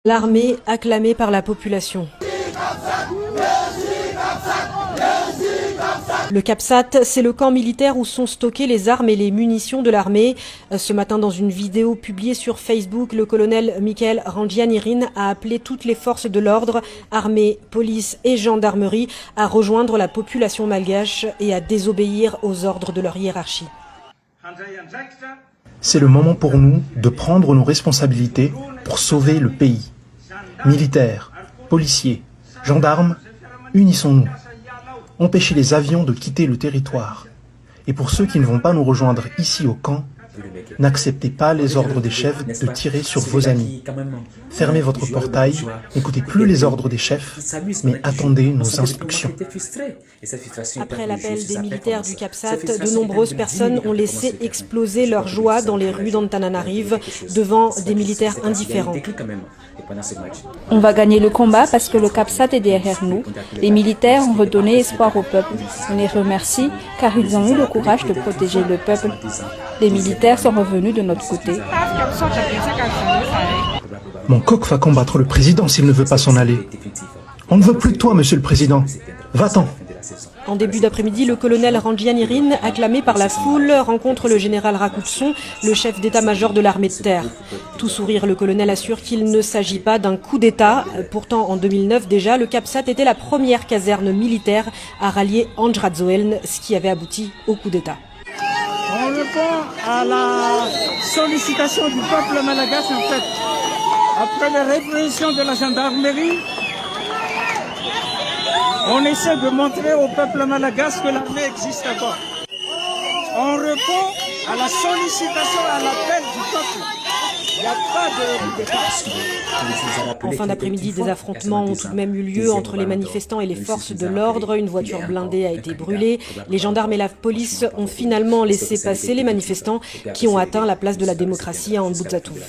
L'armée acclamée par la population. Le CAPSAT, c'est le camp militaire où sont stockées les armes et les munitions de l'armée. Ce matin, dans une vidéo publiée sur Facebook, le colonel Michael Randrianirine a appelé toutes les forces de l'ordre, armée, police et gendarmerie, à rejoindre la population malgache et à désobéir aux ordres de leur hiérarchie. C'est le moment pour nous de prendre nos responsabilités pour sauver le pays. Militaires, policiers, gendarmes, unissons-nous. Empêchez les avions de quitter le territoire. Et pour ceux qui ne vont pas nous rejoindre ici au camp, n'acceptez pas les ordres des chefs de tirer sur vos amis. Fermez votre portail, n'écoutez plus les ordres des chefs, mais attendez nos instructions. Après l'appel des militaires du CAPSAT, de nombreuses personnes ont laissé exploser leur joie dans les rues d'Antananarive devant des militaires indifférents. On va gagner le combat parce que le CAPSAT est derrière nous. Les militaires ont redonné espoir au peuple. On les remercie car ils ont eu le courage de protéger le peuple. Les militaires sont revenus de notre côté. Mon coq va combattre le président s'il ne veut pas s'en aller. On ne veut plus de toi, monsieur le président. Va-t'en. En début d'après-midi, le colonel Randrianirine, acclamé par la foule, rencontre le général Rakupson, le chef d'état-major de l'armée de terre. Tout sourire, le colonel assure qu'il ne s'agit pas d'un coup d'État. Pourtant, en 2009 déjà, le CAPSAT était la première caserne militaire à rallier Andrazoelne, ce qui avait abouti au coup d'État. On répond à la sollicitation du peuple malgache, en fait. Après les répressions de la gendarmerie, on essaie de montrer au peuple malgache que l'armée existe encore. On répond à la sollicitation, à l'appel du peuple. Il n'y a pas de départ. En fin d'après-midi, des affrontements ont tout de même eu lieu entre les manifestants et les forces de l'ordre. Une voiture blindée a été brûlée. Les gendarmes et la police ont finalement laissé passer les manifestants qui ont atteint la place de la démocratie à Ambotsatouv.